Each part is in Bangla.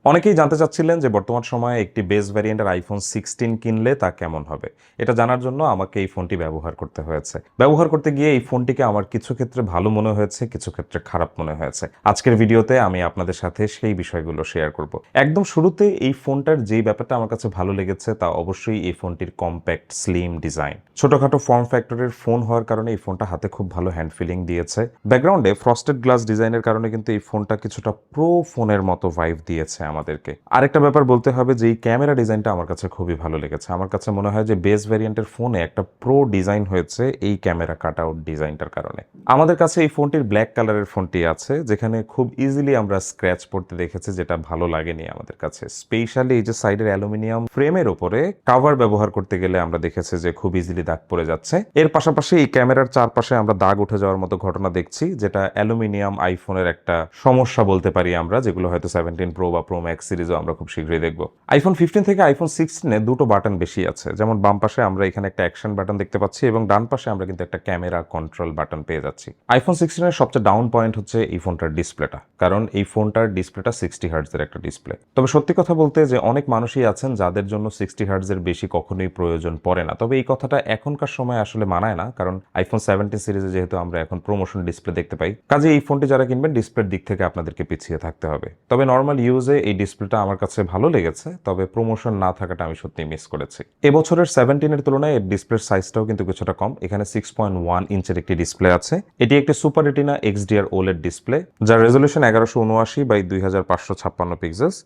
অনেকেই জানতে চাচ্ছিলেন যে বর্তমান সময়ে একটি বেস ভ্যারিয়েন্টের আইফোন 16 কিনলে তা কেমন হবে। এটা জানার জন্য আমাকে এই ফোনটি ব্যবহার করতে হয়েছে। ব্যবহার করতে গিয়ে এই ফোনটিকে আমার কিছু ক্ষেত্রে ভালো মনে হয়েছে, কিছু ক্ষেত্রে খারাপ মনে হয়েছে। আজকের ভিডিওতে আমি আপনাদের সাথে সেই বিষয়গুলো শেয়ার করব। একদম শুরুতে এই ফোনটার যেই ব্যাপারটা আমার কাছে ভালো লেগেছে তা অবশ্যই এই ফোনটির কম্প্যাক্ট স্লিম ডিজাইন। ছোটখাটো ফর্ম ফ্যাক্টরের ফোন হওয়ার কারণে এই ফোনটা হাতে খুব ভালো হ্যান্ড ফিলিং দিয়েছে। ব্যাকগ্রাউন্ডে ফ্রস্টেড গ্লাস ডিজাইনের কারণে কিন্তু এই ফোনটা কিছুটা প্রো ফোনের মতো ভাইব দিয়েছে আমাদেরকে। আরেকটা ব্যাপার বলতে হবে যে এই ক্যামেরা ডিজাইনটা আমার কাছে খুবই ভালো লেগেছে। আমার কাছে মনে হয় যে বেস ভ্যারিয়েন্টের ফোনে একটা প্রো ডিজাইন হয়েছে এই ক্যামেরা কাট আউট ডিজাইনটার কারণে। আমাদের কাছে এই ফোনটির ব্ল্যাক কালারের ফোনটি আছে, যেখানে খুব ইজিলি আমরা স্ক্র্যাচ পড়তে দেখেছি, যেটা ভালো লাগেনি আমাদের কাছে। স্পেশালি এই যে সাইডের অ্যালুমিনিয়াম ফ্রেমের উপরে কাভার ব্যবহার করতে গেলে আমরা দেখেছি যে খুব ইজিলি দাগ পড়ে যাচ্ছে। এর পাশাপাশি এই ক্যামেরার চারপাশে আমরা দাগ উঠে যাওয়ার মতো ঘটনা দেখছি, যেটা অ্যালুমিনিয়াম আইফোনের একটা সমস্যা বলতে পারি আমরা, যেগুলো হয়তো 17 প্রো বা প্রো ম্যাক্স সিরিজও আমরা খুব শীঘ্রই দেখব। আইফোন 15 থেকে আইফোন 16 দুটো বাটন বেশি আছে, যেমন বাম পাশে আমরা এখানে একটা অ্যাকশন বাটন দেখতে পাচ্ছি এবং ডান পাশে আমরা কিন্তু একটা ক্যামেরা কন্ট্রোল বাটন পেয়ে যাচ্ছি। আইফোন 16 এর সবচেয়ে ডাউন পয়েন্ট হচ্ছে এই ফোনটার ডিসপ্লেটা, কারণ এই ফোনটার ডিসপ্লেটা 60 হার্টজের একটা ডিসপ্লে। তবে সত্যি কথা বলতে যে অনেক মানুষই আছেন যাদের জন্য 60 হার্টজের বেশি কখনোই প্রয়োজন পড়ে না। তবে এই কথাটা এখনকার সময় আসলে মানায় না, কারণ আইফোন 17 সিরিজে যেহেতু আমরা এখন প্রমোশন ডিসপ্লে দেখতে পাই, কাজে এই ফোনটি যারা কিনবেন ডিসপ্লের দিক থেকে আপনাদেরকে পিছিয়ে থাকতে হবে। তবে নর্মাল ইউজে এই ডিসপ্লেটা আমার কাছে ভালো লেগেছে, তবে প্রমোশন না থাকাটা আমি সত্যিই মিস করেছি। এবছরের 17 এর তুলনায় এর ডিসপ্লের সাইজটাও কিন্তু কিছুটা কম। এখানে 6.1 ইঞ্চের একটি ডিসপ্লে আছে। এটি একটি super retina XDR OLED display, যার রেজলিউশন 1179x2556 পিক্সেলস।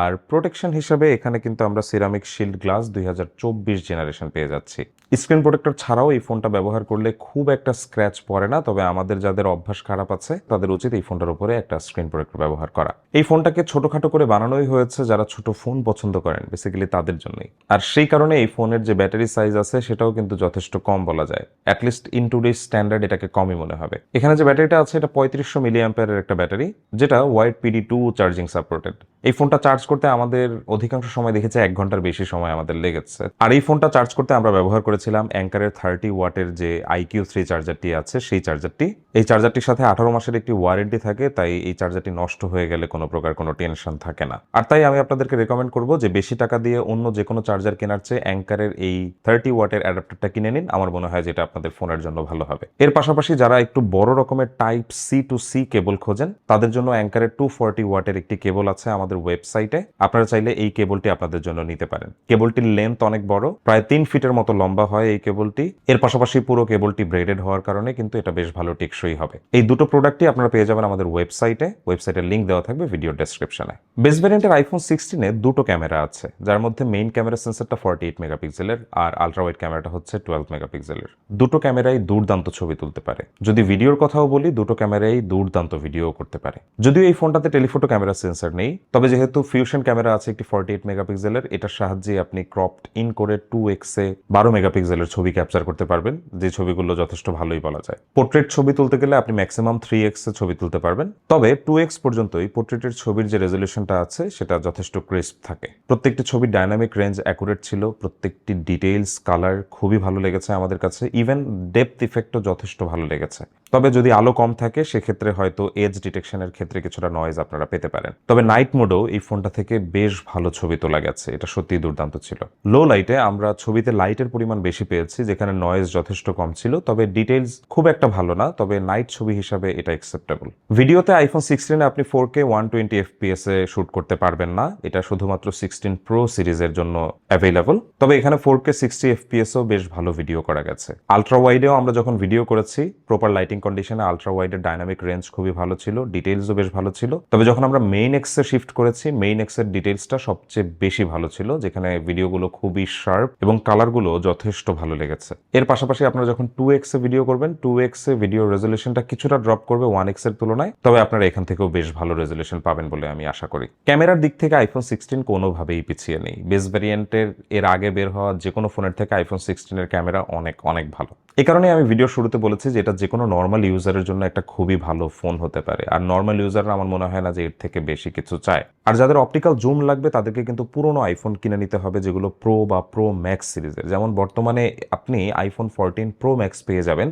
আর প্রোটেকশন হিসেবে এখানে কিন্তু আমরা সিরামিক শিল্ড গ্লাস 2024 জেনারেশন পেয়ে যাচ্ছি। স্ক্রিন প্রোটেক্টর ছাড়াও এই ফোনটা ব্যবহার করলে খুব একটা স্ক্র্যাচ পড়ে না, তবে আমাদের যাদের অভ্যাস খারাপ আছে তাদের উচিত এই ফোনটার উপরে একটা স্ক্রিন প্রোটেক্টর ব্যবহার করা। এই ফোনটাকে ছোটখাটো করে বানানোই হয়েছে যারা ছোট ফোন পছন্দ করেন, বেসিক্যালি তাদের জন্যই। আর সেই কারণে এই ফোনের যে ব্যাটারি সাইজ আছে সেটাও কিন্তু যথেষ্ট কম বলা যায়। অ্যাটলিস্ট ইন টুডেজ স্ট্যান্ডার্ড এটাকে কমই মনে হবে। এখানে যে ব্যাটারিটা আছে এটা 3500 মিলি অ্যাম্পিয়ারের একটা ব্যাটারি, যেটা ওয়াইড PD2 চার্জিং সাপোর্টেড। এই ফোনটা চার্জ করতে আমাদের অধিকাংশ সময় দেখেছি 1 ঘন্টার বেশি সময় আমাদের লেগেছে। আর এই ফোনটা চার্জ করতে আমরা ব্যবহার করেছিলাম অ্যাঙ্কারের 30 ওয়াটের যে IQ3 চার্জারটি আছে সেই চার্জারটি। এই চার্জারটির সাথে 18 মাসের একটি ওয়ারেন্টি থাকে, তাই এই চার্জারটি নষ্ট হয়ে গেলে কোনো প্রকার কোনো টেনশন থাকে না। আর তাই আমি আপনাদেরকে রেকমেন্ড করব যে বেশি টাকা দিয়ে অন্য যে কোনো চার্জার কেনার চেয়ে অ্যাঙ্কারের এই 30 ওয়াটের অ্যাডাপ্টারটা কিনে নিন। আমার মনে হয় যেটা আপনাদের ফোনের জন্য ভালো হবে। এর পাশাপাশি যারা একটু বড় রকমের টাইপ C to C কেবল খোঁজেন তাদের জন্য অ্যাঙ্কারের 240 ওয়াটের একটি কেবল আছে আমাদের ওয়েবসাইটে। আপনারা চাইলে এই কেবলটি আপনাদের জন্য নিতে পারেন। কেবলটির লেন্থ অনেক বড়, প্রায় 3 ফিটের মতো লম্বা হয় এই কেবলটি। এর পাশাপাশি পুরো কেবলটি ব্রেডেড হওয়ার কারণে কিন্তু এটা বেশ ভালো টেকসই হবে। এই দুটো প্রোডাক্টই আপনারা পেয়ে যাবেন আমাদের ওয়েবসাইটে। ওয়েবসাইটের লিংক দেওয়া থাকবে ভিডিও ডেসক্রিপশনে। বেস ভ্যারিয়েন্টের আইফোন 16 দুটো ক্যামেরা আছে, যার মধ্যে মেইন ক্যামেরা সেন্সরটা 48 মেগাপিক্সেলের আর আলট্রা ওয়াইড ক্যামেরাটা হচ্ছে 12 মেগাপিক্সেলের। দুটো ক্যামেরাই দুর্দান্ত ছবি তুলতে পারে। যদি ভিডিওর কথাও বলি, দুটো ক্যামেরাই দুর্দান্ত ভিডিও করতে পারে। যদিও এই ফোনটাতে টেলিফোটো ক্যামেরা সেন্সর নেই, তবে যেহেতু ফিউশন ক্যামেরা আছে একটি 48 মেগাপিক্সেলের, এটার সাহায্যে আপনি ক্রপড ইন করে 2x এ 12 মেগাপিক্সেলের ছবি ক্যাপচার করতে পারবেন, যে ছবিগুলো যথেষ্ট ভালোই বলা যায়। পোর্ট্রেট ছবি তুলতে গেলে আপনি ম্যাক্সিমাম 3x এ ছবি তুলতে পারবেন, তবে 2x পর্যন্তই পোর্ট্রেটের ছবির যে রেজলিউশনটা আছে সেটা যথেষ্ট ক্রিস্প থাকে। প্রত্যেকটি ছবির ডাইনামিক রেঞ্জ অ্যাকুরেট ছিল, প্রত্যেকটি ডিটেইলস কালার খুবই ভালো লেগেছে আমাদের কাছে। ইভেন ডেপথ ইফেক্টও যথেষ্ট ভালো লেগেছে। তবে যদি আলো কম থাকে সেক্ষেত্রে হয়তো এজ ডিটেকশনের ক্ষেত্রে কিছুটা নয়েজ আপনারা পেতে পারেন। তবে নাইট মোডেও এই ফোনটা থেকে বেশ ভালো ছবি তোলা গেছে, এটা সত্যিই দুর্দান্ত ছিল। লো লাইটে আমরা ছবিতে লাইটের পরিমাণ বেশি পেয়েছি, যেখানে নয়েজ যথেষ্ট কম ছিল, তবে ডিটেইলস খুব একটা ভালো না, তবে নাইট ছবি হিসাবে এটা অ্যাকসেপ্টেবল। ভিডিওতে আইফোন 16 আপনি 4K 120 FPS এ শুট করতে পারবেন না, এটা শুধুমাত্র 16 প্রো সিরিজের জন্য অ্যাভেলেবল। তবে এখানে 4K 60 FPS ও বেশ ভালো ভিডিও করা গেছে। আলট্রা ওয়াইডেও আমরা যখন ভিডিও করেছি প্রপার লাইটিং কন্ডিশনে আলট্রা ওয়াইডের ডাইনামিক রেঞ্জ খুবই ভালো ছিল, ডিটেইলসও বেশ ভালো ছিল। তবে যখন আমরা মেইন এক্সে শিফট করেছি, মেইন এক্সের ডিটেইলসটা সবচেয়ে বেশি ভালো ছিল, যেখানে ভিডিওগুলো খুবই শার্প এবং কালারগুলো যথেষ্ট ভালো লেগেছে। এর পাশাপাশি আপনারা যখন 2x এ ভিডিও করবেন, 2x এ ভিডিও রেজলিউশনটা কিছুটা ড্রপ করবে 1x এর তুলনায়, তবে আপনারা এখান থেকেও বেশ ভালো রেজলিউশন পাবেন বলে আমি আশা করি। ক্যামেরার দিক থেকে আইফোন 16 কোনোভাবেই পিছিয়ে নেই। বেস ভ্যারিয়েন্টের এর আগে বের হওয়া যে কোনো ফোনের থেকে আইফোন 16 এর ক্যামেরা অনেক অনেক ভালো। এই কারণে আমি ভিডিও শুরুতে বলেছি যে এটা যে কোনো নর্মাল ইউজারের জন্য একটা খুবই ভালো ফোন হতে পারে। আর নর্মাল ইউজাররা আমার মনে হয় না যে এর থেকে বেশি কিছু চায়। আর যাদের অপটিক্যাল জুম লাগবে তাদেরকে কিন্তু পুরোনো আইফোন কিনে নিতে হবে, যেগুলো প্রো বা প্রো ম্যাক্স সিরিজের। যেমন বর্তমানে আপনি আইফোন 14 প্রো ম্যাক্স পেয়ে যাবেন,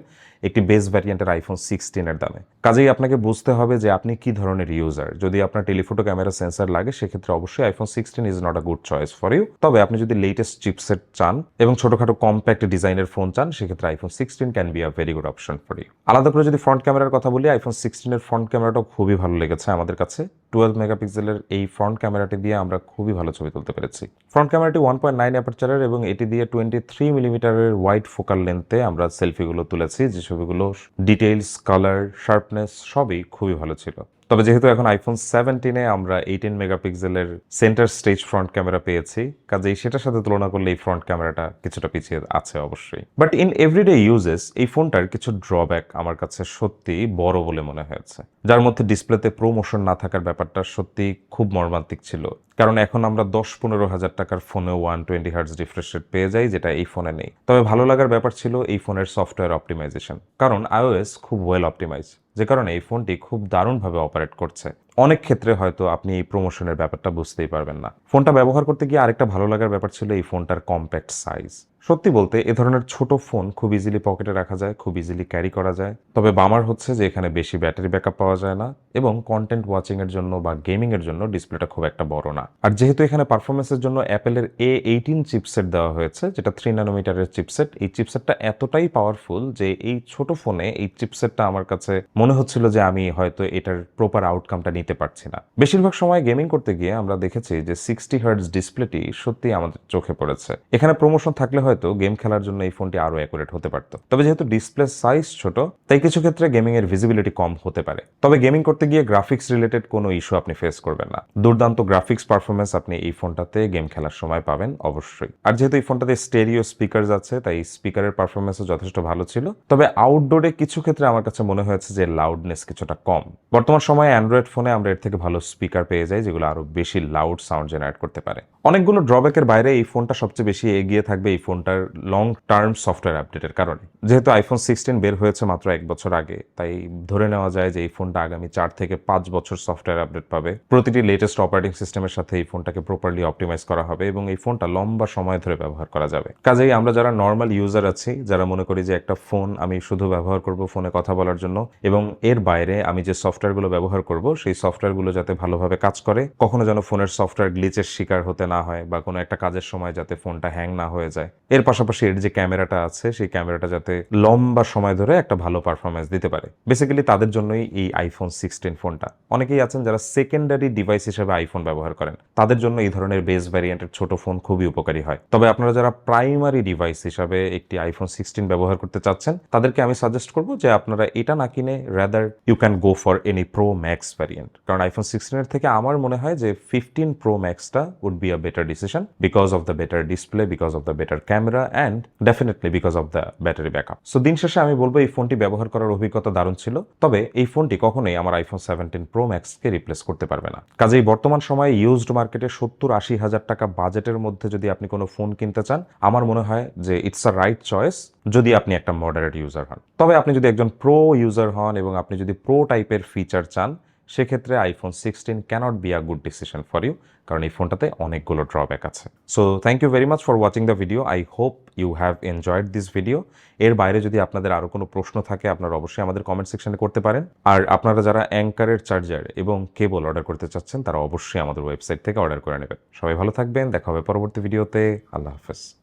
একটি বেস ভ্যারিয়েন্টের আইফোন 16-এর দামে। কাজেই আপনাকে বুঝতে হবে যে আপনি কি ধরনের ইউজার। যদি আপনার টেলিফোটো ক্যামেরা সেন্সর লাগে সেক্ষেত্রে অবশ্যই iPhone 16 is not a good choice for you. তবে আপনি যদি লেটেস্ট চিপসেট চান এবং ছোটখাটো কম্প্যাক্ট ডিজাইনের ফোন চান সেক্ষেত্রে iPhone 16 can be a very good option for you. আলাদা করে যদি ফ্রন্ট ক্যামেরার কথা বলি, আইফোন 16-এর ফ্রন্ট ক্যামেরাটাও খুবই ভালো লেগেছে আমাদের কাছে। 12 মেগাপিক্সেলের এই ফ্রন্ট ক্যামেরাটি দিয়ে আমরা খুবই ভালো ছবি তুলতে পেরেছি। ফ্রন্ট ক্যামেরাটি 1.9 অ্যাপারচারের এবং এটি দিয়ে 23 মিলিমিটারের ওয়াইড ফোকাল লেন্থে আমরা সেলফিগুলো তুলেছি, যে ছবিগুলো ডিটেইলস, কালার, শার্পনেস সবই খুবই ভালো ছিল। তবে যেহেতু এখন আইফোন 17-এ আমরা 18 মেগাপিক্সেলের সেন্টার স্টেজ ফ্রন্ট ক্যামেরা পেয়েছি, কাজেই সেটার সাথে তুলনা করলে এই ফ্রন্ট ক্যামেরাটা কিছুটা পিছিয়ে আছে অবশ্যই। বাট ইন এভরিডে ইউজেস এই ফোনটার কিছু ড্রব্যাক আমার কাছে সত্যি বড় বলে মনে হয়েছে, যার মধ্যে ডিসপ্লেতে প্রোমোশন না থাকার ব্যাপারটা সত্যি খুব মর্মান্তিক ছিল। কারণ এখন আমরা 10-15 হাজার টাকার ফোনেও 120 হার্টজ রিফ্রেশ রেট পেয়ে যাই, যেটা এই ফোনে নেই। তবে ভালো লাগার ব্যাপার ছিল এই ফোনের সফটওয়্যার অপটিমাইজেশন, কারণ iOS খুব ওয়েল অপটিমাইজ, যে কারণে এই ফোনটি খুব দারুণভাবে অপারেট করছে। অনেক ক্ষেত্রে হয়তো আপনি এই প্রমোশনের ব্যাপারটা বুঝতেই পারবেন না। ফোনটা ব্যবহার করতে গিয়ে আরেকটা ভালো লাগার ব্যাপার ছিল এই ফোনটার কম্প্যাক্ট সাইজ। সত্যি বলতে এ ধরনের ছোট ফোন খুব ইজিলি পকেটে রাখা যায়, খুব ইজিলি ক্যারি করা যায়। তবে বামার হচ্ছে যে এখানে বেশি ব্যাটারি ব্যাকআপ পাওয়া যায় না এবং কন্টেন্ট ওয়াচিং এর জন্য বা গেমিং এর জন্য ডিসপ্লেটা খুব একটা বড় না। আর যেহেতু এখানে পারফরমেন্সের জন্য অ্যাপেলের A18 চিপসেট দেওয়া হয়েছে, যেটা 3 ন্যানোমিটারের চিপসেট, এই চিপসেটটা এতটাই পাওয়ারফুল যে এই ছোট ফোনে এই চিপসেটটা আমার কাছে মনে হচ্ছিল যে আমি হয়তো এটার প্রপার আউটকামটা নিতে পারছি না। বেশিরভাগ সময় গেমিং করতে গিয়ে আমরা দেখেছি যে 60 হার্টজ ডিসপ্লেটি সত্যি আমাদের চোখে পড়েছে। এখানে প্রমোশন থাকলে হয়তো গেম খেলার জন্য এই ফোনটি আরো অ্যাকুরেট হতে পারত। তবে যেহেতু ডিসপ্লে সাইজ ছোট, তাই কিছু ক্ষেত্রে গেমিং এর ভিজিবিলিটি কম হতে পারে। তবে গেমিং করতে গিয়ে গ্রাফিক্স রিলেটেড কোনো ইস্যু আপনি ফেস করবেন না। দুর্দান্ত গ্রাফিক্স পারফরমেন্স আপনি এই ফোনটাতে গেম খেলার সময় পাবেন অবশ্যই। আর যেহেতু এই ফোনটাতে স্টেরিও স্পিকারস আছে, তাই স্পিকারের পারফরমেন্সও যথেষ্ট ভালো ছিল। তবে আউটডোরে কিছু ক্ষেত্রে আমার কাছে মনে হয়েছে যে লাউডনেস কিছুটা কম। বর্তমান সময়ে অ্যান্ড্রয়েড ফোনে আমরা এর থেকে ভালো স্পিকার পেয়ে যাই, যেগুলো আরো বেশি লাউড সাউন্ড জেনারেট করতে পারে। অনেকগুলো ড্রব্যাকের বাইরে এই ফোনটা সবচেয়ে বেশি এগিয়ে থাকবে এই ফোনটার লং টার্ম সফটওয়্যার আপডেটের কারণে। যেহেতু আইফোন 16 বের হয়েছে মাত্র 1 বছর আগে, তাই ধরে নেওয়া যায় যে এই ফোনটা আগামী 4 থেকে 5 বছর সফটওয়্যার আপডেট পাবে। প্রতিটি লেটেস্ট অপারেটিং সিস্টেমের সাথে এই ফোনটাকে প্রপারলি অপটিমাইজ করা হবে এবং এই ফোনটা লম্বা সময় ধরে ব্যবহার করা যাবে। কাজেই আমরা যারা নর্মাল ইউজার আছি, যারা মনে করি যে একটা ফোন আমি শুধু ব্যবহার করব ফোনে কথা বলার জন্য এবং এর বাইরে আমি যে সফটওয়্যারগুলো ব্যবহার করব সেই সফটওয়্যারগুলো যাতে ভালোভাবে কাজ করে, কখনো যেন ফোনের সফটওয়্যার গ্লিচের শিকার হতে না হয় বা কোনো একটা কাজের সময় যাতে ফোনটা হ্যাং না হয়ে যায়। এর পাশাপাশি এর যে ক্যামেরাটা আছে সেই ক্যামেরাটা যাতে লম্বা সময় ধরে একটা ভালো পারফরমেন্স দিতে পারে। বেসিক্যালি তাদের জন্যই এই আইফোন 16 ফোনটা। অনেকেই আছেন যারা সেকেন্ডারি ডিভাইস হিসেবে আইফোন ব্যবহার করেন, তাদের জন্য এই ধরনের বেস ভ্যারিয়েন্টের ছোট ফোন খুবই উপকারী হয়। তবে আপনারা যারা প্রাইমারি ডিভাইস হিসাবে একটি আইফোন 16 ব্যবহার করতে চাচ্ছেন, তাদেরকে আমি সাজেস্ট করব যে আপনারা এটা না কিনে rather you can go for any pro max variant. কারণ আইফোন 16 এর থেকে আমার মনে হয় যে 15 প্রো ম্যাক্সটা would be a better decision because of the better display, because of the better camera and definitely because of the battery backup. So দিন শেষে আমি বলবো এই ফোনটি ব্যবহার করার অভিজ্ঞতা দারুণ ছিল। তবে এই ফোনটি কখনোই আমার আইফোন 17 প্রো ম্যাক্সকে রিপ্লেস করতে পারবে না। কাজেই বর্তমান সময়ে ইউজড মার্কেটে 70-80 হাজার টাকা বাজেটের মধ্যে যদি আপনি কোনো ফোন কিনতে চান, আমার মনে হয় যে ইটস আ রাইট চয়েস যদি আপনি একটা মডারেট ইউজার হন। তবে আপনি যদি একজন প্রো ইউজার হন এবং আপনি যদি প্রো টাইপের ফিচার চান, সেক্ষেত্রে iPhone 16 cannot be a good decision for you, কারণ এই ফোনটাতে অনেকগুলো ড্রব্যাক আছে। So thank you very much for watching the video. I hope you have enjoyed this video. এর বাইরে যদি আপনাদের আরও কোনো প্রশ্ন থাকে, আপনারা অবশ্যই আমাদের কমেন্ট সেকশনে করতে পারেন। আর আপনারা যারা অ্যাঙ্কারের চার্জার এবং কেবল অর্ডার করতে চাচ্ছেন, তারা অবশ্যই আমাদের ওয়েবসাইট থেকে অর্ডার করে নেবেন। সবাই ভালো থাকবেন, দেখা হবে পরবর্তী ভিডিওতে। আল্লাহ হাফেজ।